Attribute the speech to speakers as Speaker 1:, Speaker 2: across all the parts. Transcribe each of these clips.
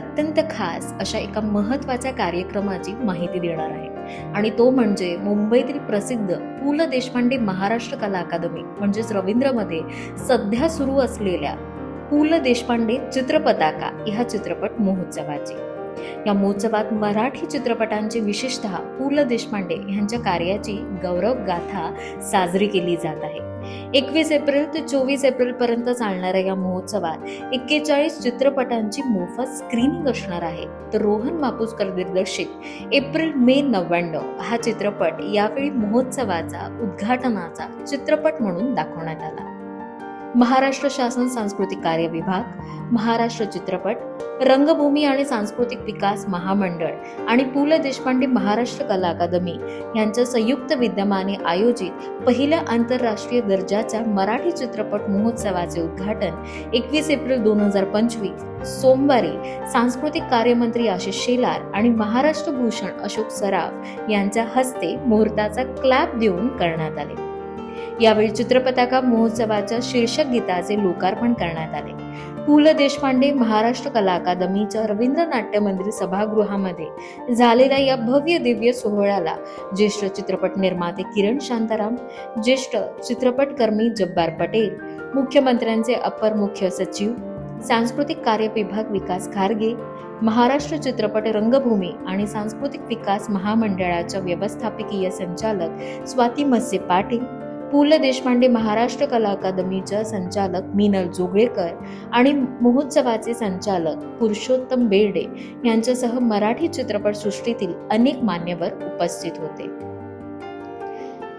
Speaker 1: अत्यंत खास अशा एका महत्त्वाच्या कार्यक्रमाची माहिती देणार आहे आणि तो म्हणजे मुंबईतील प्रसिद्ध पु ल देशपांडे महाराष्ट्र कला अकादमी म्हणजेच रवींद्रमध्ये सध्या सुरू असलेल्या पु ल देशपांडे चित्रपताका ह्या चित्रपट महोत्सवाची। या महोत्सवात मराठी चित्रपटांची विशेषतः पु ल देशपांडे यांच्या कार्याची गौरव गाथा साजरी केली जात आहे। 21 एप्रिल ते 24 एप्रिल पर्यंत चालणाऱ्या या महोत्सवात 41 चित्रपटांची मोफत स्क्रीनिंग असणार आहे। तर रोहन मापुसकर दिग्दर्शित एप्रिल मे 99 हा चित्रपट यावेळी महोत्सवाचा उद्घाटनाचा चित्रपट म्हणून दाखवण्यात आला। महाराष्ट्र शासन सांस्कृतिक कार्य विभाग, महाराष्ट्र चित्रपट, रंगभूमी आणि सांस्कृतिक विकास महामंडळ आणि पु ल देशपांडे महाराष्ट्र कला अकादमी यांच्या संयुक्त विद्यमाने आयोजित पहिल्या आंतरराष्ट्रीय दर्जाच्या मराठी चित्रपट महोत्सवाचे उद्घाटन 21 एप्रिल 2025 सोमवारी सांस्कृतिक कार्यमंत्री आशिष शेलार आणि महाराष्ट्र भूषण अशोक सराफ यांच्या हस्ते मुहूर्ताचा क्लॅप देऊन करण्यात आले। यावेळी चित्रपताका महोत्सवाच्या शीर्षक गीताचे लोकार्पण करण्यात आले। पु ल देशपांडे महाराष्ट्र कला अकादमीच्या रवींद्र नाट्य मंदिर सभागृहामध्ये झालेल्या या भव्य दिव्य सोहळ्याला ज्येष्ठ चित्रपट निर्माते किरण शांताराम, ज्येष्ठ चित्रपटकर्मी जब्बार पटेल, मुख्यमंत्र्यांचे अपर मुख्य सचिव, सांस्कृतिक कार्य विभाग विकास खारगे, महाराष्ट्र चित्रपट, रंगभूमी आणि सांस्कृतिक विकास महामंडळाच्या व्यवस्थापकीय संचालक स्वाती मस्से पाटील, पु ल देशपांडे महाराष्ट्र कला अकादमीच्या संचालक मीनल जोगळेकर आणि महोत्सवाचे संचालक पुरुषोत्तम बेर्डे यांच्यासह मराठी चित्रपट सृष्टीतील अनेक मान्यवर उपस्थित होते।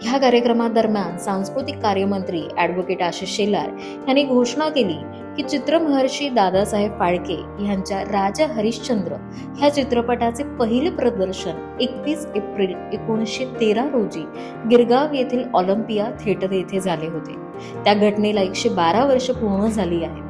Speaker 1: ह्या कार्यक्रमादरम्यान सांस्कृतिक कार्यमंत्री ॲडव्होकेट आशिष शेलार यांनी घोषणा केली की चित्रमहर्षी दादासाहेब फाळके यांच्या राजा हरिश्चंद्र ह्या चित्रपटाचे पहिले प्रदर्शन 21 एप्रिल 1913 रोजी गिरगाव येथील ऑलिम्पिया थिएटर येथे झाले होते। त्या घटनेला 112 वर्ष पूर्ण झाली आहेत।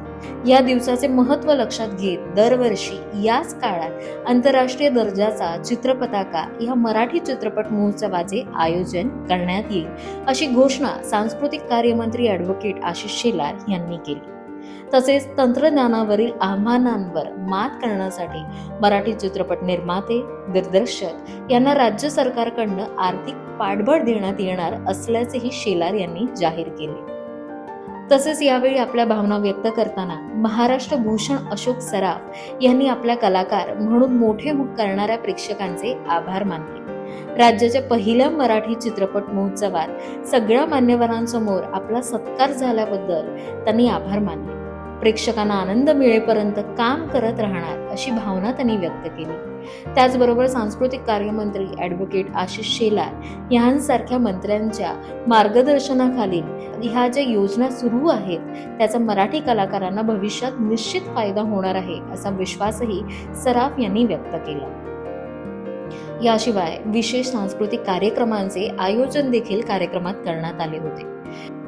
Speaker 1: या दिवसाचे महत्त्व लक्षात घेत दरवर्षी याच काळात आंतरराष्ट्रीय दर्जाचा चित्रपताका या मराठी चित्रपट महोत्सवाचे आयोजन करण्यात येईल, अशी घोषणा सांस्कृतिक कार्यमंत्री ॲडव्होकेट आशिष शेलार यांनी केली। तसेच तंत्रज्ञानावरील आव्हानांवर मात करण्यासाठी मराठी चित्रपट निर्माते, दिग्दर्शक यांना राज्य सरकारकडून आर्थिक पाठबळ देण्यात येणार असल्याचेही शेलार यांनी जाहीर केले। तसेच यावेळी आपल्या भावना व्यक्त करताना महाराष्ट्र भूषण अशोक सराफ यांनी आपल्या कलाकार म्हणून मोठे करणाऱ्या प्रेक्षकांचे आभार मानले। राज्याच्या पहिल्या मराठी चित्रपट महोत्सवात सगळ्या मान्यवरांसमोर आपला सत्कार झाल्याबद्दल त्यांनी आभार मानले। प्रेक्षकांना आनंद मिळेपर्यंत काम करत राहणार अशी भावना त्यांनी व्यक्त केली। त्याचबरोबर सांस्कृतिक कार्यमंत्री ॲडव्होकेट आशिष शेलार यांसारख्या मंत्र्यांच्या मार्गदर्शनाखालील ह्या ज्या योजना सुरू आहेत त्याचा मराठी कलाकारांना भविष्यात निश्चित फायदा होणार आहे असा विश्वासही सराफ यांनी व्यक्त केला। याशिवाय विशेष सांस्कृतिक कार्यक्रमांचे आयोजन देखील कार्यक्रमात करण्यात आले होते।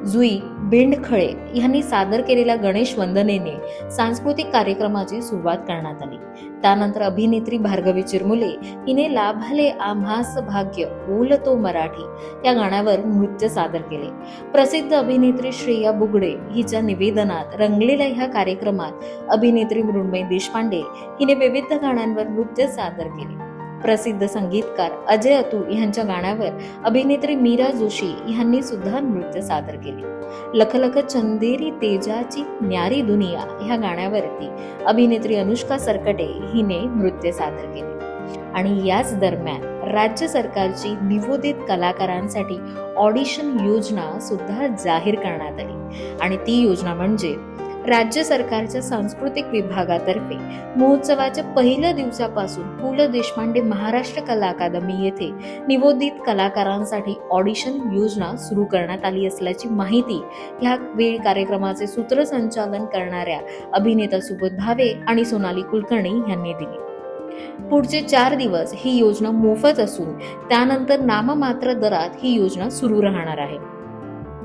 Speaker 1: जुई बेंडखळे यांनी सादर केलेल्या गणेश वंदनेने सांस्कृतिक कार्यक्रमाची सुरुवात करण्यात आली। त्यानंतर अभिनेत्री भार्गवी चिरमुले हिने लाभले आम्हास भाग्य बोलतो मराठी या गाण्यावर नृत्य सादर केले। प्रसिद्ध अभिनेत्री श्रेया बुगडे हिच्या निवेदनात रंगलेल्या ह्या कार्यक्रमात अभिनेत्री मृण्मयी देशपांडे हिने विविध गाण्यांवर नृत्य सादर केले। प्रसिद्ध संगीतकार अजय अतुल यांच्या गाण्यावर अभिनेत्री मीरा जोशी यांनी सुद्धा नृत्य सादर केले। लख लख चंदेरी तेजाची न्यारी दुनिया ह्या गाण्यावरती अभिनेत्री अनुष्का सरकटे हिने नृत्य सादर केले। आणि याच दरम्यान राज्य सरकारची निवोदित कलाकारांसाठी ऑडिशन योजना सुद्धा जाहीर करण्यात आली आणि ती योजना म्हणजे राज्य सरकारच्या सांस्कृतिक विभागातर्फे महोत्सवाच्या पहिल्या दिवसापासून पु ल देशपांडे महाराष्ट्र कला अकादमी येथे निवोदित कलाकारांसाठी ऑडिशन योजना सुरू करण्यात आली असल्याची माहिती ह्या वेळी कार्यक्रमाचे सूत्रसंचालन करणाऱ्या अभिनेता सुबोध भावे आणि सोनाली कुलकर्णी यांनी दिली। पुढचे 4 दिवस ही योजना मोफत असून त्यानंतर नाममात्र दरात ही योजना सुरू राहणार आहे।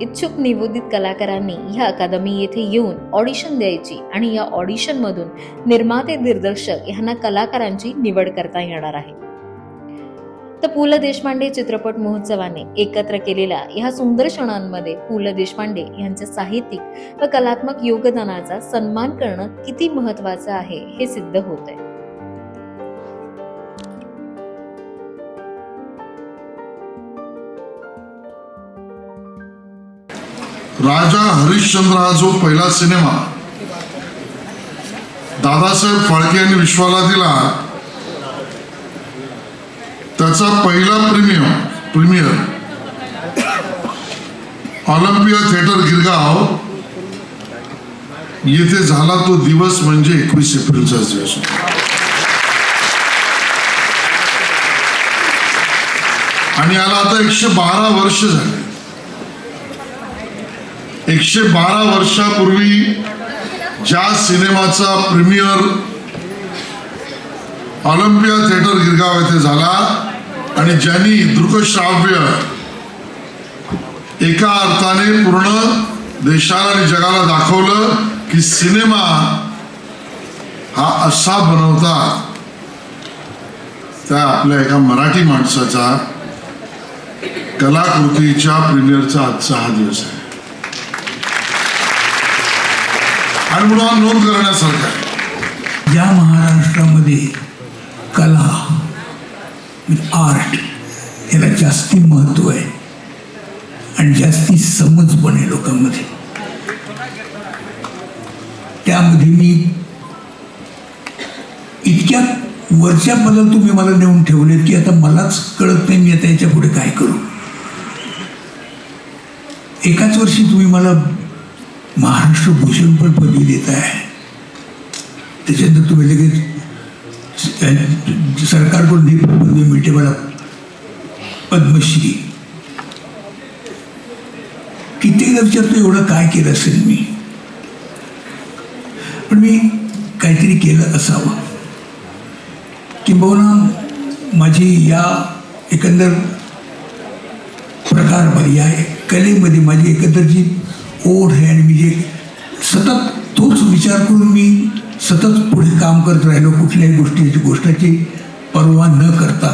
Speaker 1: इच्छुक निवोदित कलाकारांनी ह्या अकादमी येथे येऊन ऑडिशन द्यायची आणि या ऑडिशन मधून निर्माते, दिग्दर्शक यांना कलाकारांची निवड करता येणार आहे। तर पु ल देशपांडे चित्रपट महोत्सवाने एकत्र केलेल्या ह्या सुंदर क्षणांमध्ये पु ल देशपांडे यांच्या साहित्यिक व कलात्मक योगदानाचा सन्मान करणं किती महत्त्वाचं आहे हे सिद्ध होत आहे।
Speaker 2: राजा हरिश्चंद्र हा जो पहिला सिनेमा दादासाहेब फाळके यांनी विश्वाला दिला, त्याचा पहिला प्रीमियर ऑलिम्पिया थिएटर गिरगाव येथे झाला. तो दिवस म्हणजे 21 एप्रिलचाच दिवस होता. आणि याला आता 112 वर्ष झाले. 112 वर्षापूर्वी ज्या सिनेमाचा प्रीमियर ऑलिम्पिया थिएटर गिरगाव येथे झाला आणि ज्यांनी दृकश्राव्य एका अर्थाने पूर्ण देशाला आणि जगाला दाखवलं की सिनेमा हा असा बनवतात, त्या आपल्या एका मराठी माणसाचा कलाकृतीच्या प्रीमियरचा आजचा हा दिवस आहे. आणि म्हणून हा नोंद करण्यासारखा आहे.
Speaker 3: ज्या महाराष्ट्रामध्ये कला आर्ट याला जास्ती महत्त्व आहे आणि जास्ती समज पण आहे लोकांमध्ये, त्यामध्ये मी इतक्या वरच्या पदाला तुम्ही मला नेऊन ठेवलेत की आता मलाच कळत नाही मी आता याच्या पुढे काय करू. एकाच वर्षी तुम्ही मला महाराष्ट्र भूषण पण पदवी देत आहे, त्याच्यानंतर तुम्ही लगेच सरकारकडून ही पदवी मिळते मला पद्मश्री. कित्येकदा विचारतो एवढं काय केलं असेल मी, पण मी काहीतरी केलं असावं. किंबहुना माझी या एकंदर प्रकारमध्ये या कलेमध्ये माझी एकंदर जी ओढ आहे आणि मी जे सतत तोच विचार करून मी सतत पुढे काम करत राहिलो, कुठल्याही गोष्टीची पर्वा न करता